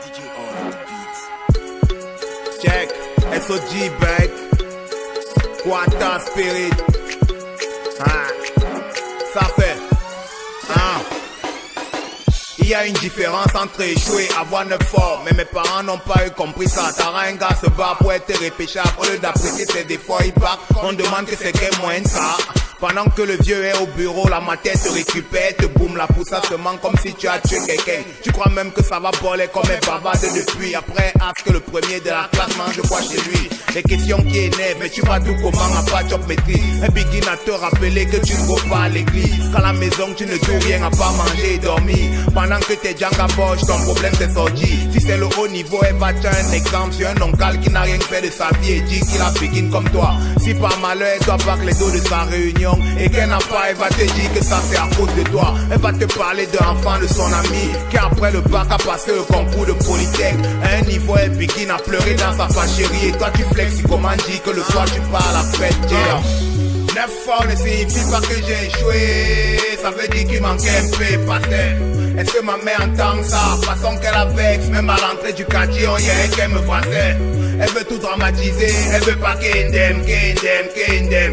DJ on the beats. Check, SOG back. Quanta Spirit. Ça fait. Il y a une différence entre échouer et avoir 9 forts. Mais mes parents n'ont pas eu compris ça. Taranga se bat pour être repêchable. Au lieu d'apprécier ses défauts, il part. On demande que c'est quel moyen de ça. Pendant que le vieux est au bureau, la matière te récupère, te boum, la poussa te manque comme si tu as tué quelqu'un. Tu crois même que ça va voler comme un bavard depuis. Après, ask que le premier de la classe mange quoi chez lui. Les questions qui énervent, mais tu vas tout comment à pas job maîtrise. Un begin à te rappeler que tu ne vas pas à l'église. Qu'à la maison, tu ne dois rien à pas manger et dormir. Pendant que t'es Django Bosch, ton problème c'est sorti. Si c'est le haut niveau, elle va te un exemple sur un oncle qui n'a rien fait de sa vie et dit qu'il a begin comme toi. Si par malheur, elle doit battre les dos de sa réunion et qu'elle n'a pas, elle va te dire que ça c'est à cause de toi. Elle va te parler de l'enfant de son ami qui après le bac a passé le concours de Polytech. À un niveau, elle begin à pleurer dans sa fâcherie et toi tu flexes comment dire que le soir tu pars à la fête. 9 fois ne signifie pas que j'ai échoué, ça veut dire qu'il manquait un peu passé. Est-ce que ma mère entend ça? Façon qu'elle a vexe, même à l'entrée du quartier, on y a qu'elle me voisait. Elle veut tout dramatiser, elle veut pas qu'indem.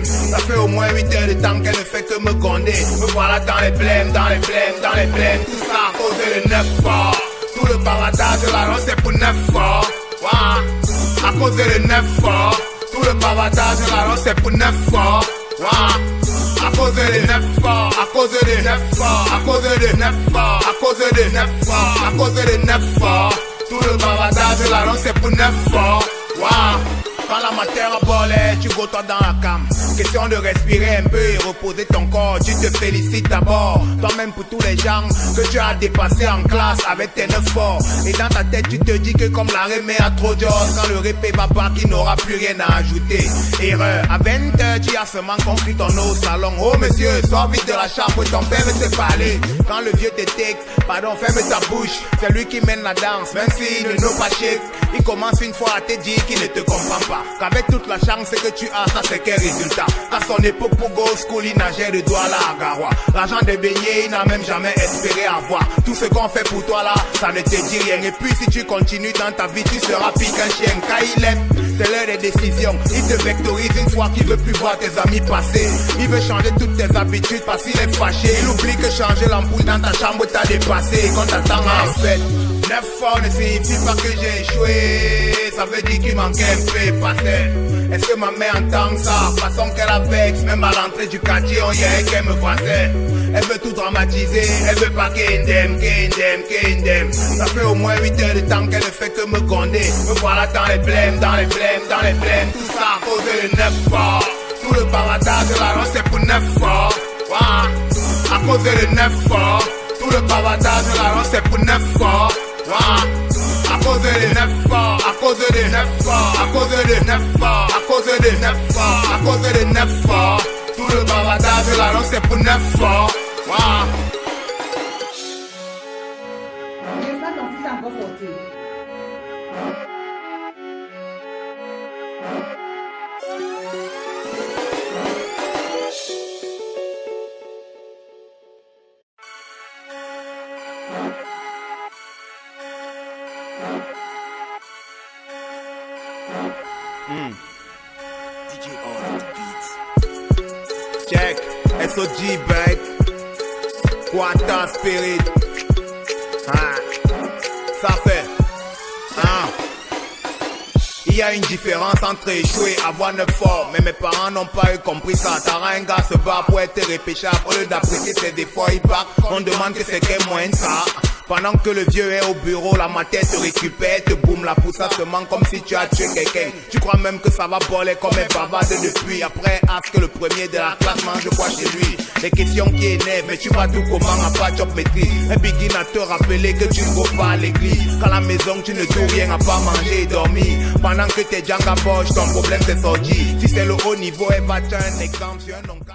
Ça fait au moins 8 heures de temps qu'elle ne fait que me gronder. Me voilà dans les blèmes, tout ça à cause de 9 fois. Tout le bavardage de la rose c'est pour 9 fois. À cause de 9 fois. Tout le bavardage de la rose c'est pour 9 fois. À cause de 9 fois, à cause de 9 fois, à cause de 9 fois, à cause de 9 fois, à cause de 9 fois. Tout le bavardage de la langue c'est pour 9 fois. Quand la matière volait, tu go toi dans la cam. Question de respirer un peu et reposer ton corps. Tu te félicites d'abord, toi-même pour tous les gens que tu as dépassé en classe avec tes 9 forts. Et dans ta tête tu te dis que comme la remée a trop d'os, quand le répé va pas qu'il n'aura plus rien à ajouter. Erreur, à 20 heures tu as seulement compris ton eau au salon. Oh monsieur, sors vite de la chambre, ton père veut te parler. Quand le vieux te texte, pardon ferme ta bouche. C'est lui qui mène la danse, même s'il ne nous pas chèque. Il commence une fois à te dire qu'il ne te comprend pas. Qu'avec toute la chance que tu as, ça c'est quel résultat? À son époque pour go school, il nageait de doigts là à Garoua. L'argent des beignets, il n'a même jamais espéré avoir. Tout ce qu'on fait pour toi là, ça ne te dit rien. Et puis si tu continues dans ta vie, tu seras pire qu'un chien. Quand il aime, c'est l'heure des décisions. Il te vectorise une fois qu'il veut plus voir tes amis passer. Il veut changer toutes tes habitudes parce qu'il est fâché. Il oublie que changer l'ampoule dans ta chambre t'a dépassé. Quand t'attends en fait 9 fois ne signifie pas que j'ai échoué, ça veut dire qu'il manquait un peu passé. Est-ce que ma mère entend ça? Façon qu'elle a vexe, même à l'entrée du quartier, on y a qu'elle me voisait. Elle veut tout dramatiser, elle veut pas qu'indem. Ça fait au moins 8 heures de temps qu'elle ne fait que me gronder. Me voilà dans les blèmes, tout ça à cause de 9 fois. Tout le bavardage de la rose c'est pour 9 fois. À cause de 9 fois. Tout le bavardage de la rose c'est pour 9 fois. À cause de 9 fois, à cause de 9 fois, à cause de 9 fois, à cause de 9 fois, à cause de 9 fois. Tout le bavardage de la langue c'est pour 9 fois. J'espère que ton fils est encore sorti. DJ on the beats. Check, SOG back. Quanta Spirit. Ça fait. Il y a une différence entre échouer et avoir 9 forts. Mais mes parents n'ont pas eu compris ça. Taranga se bat pour être repêchable. Au lieu d'apprécier ses défauts, il part. On demande que c'est quel moyen de ça. Pendant que le vieux est au bureau, la matière te récupère, te boum, la poussa te manque comme si tu as tué quelqu'un. Tu crois même que ça va voler comme un bavard depuis. Après, ask que le premier de la classe mange quoi chez lui. Les questions qui énervent, mais tu vas tout comment à pas job maîtrise. Un begin à te rappeler que tu ne vas pas à l'église. Qu'à la maison, tu ne dois rien à pas manger et dormir. Pendant que t'es Django Bosch, ton problème c'est sorti. Si c'est le haut niveau, elle va te un exemple sur un oncle.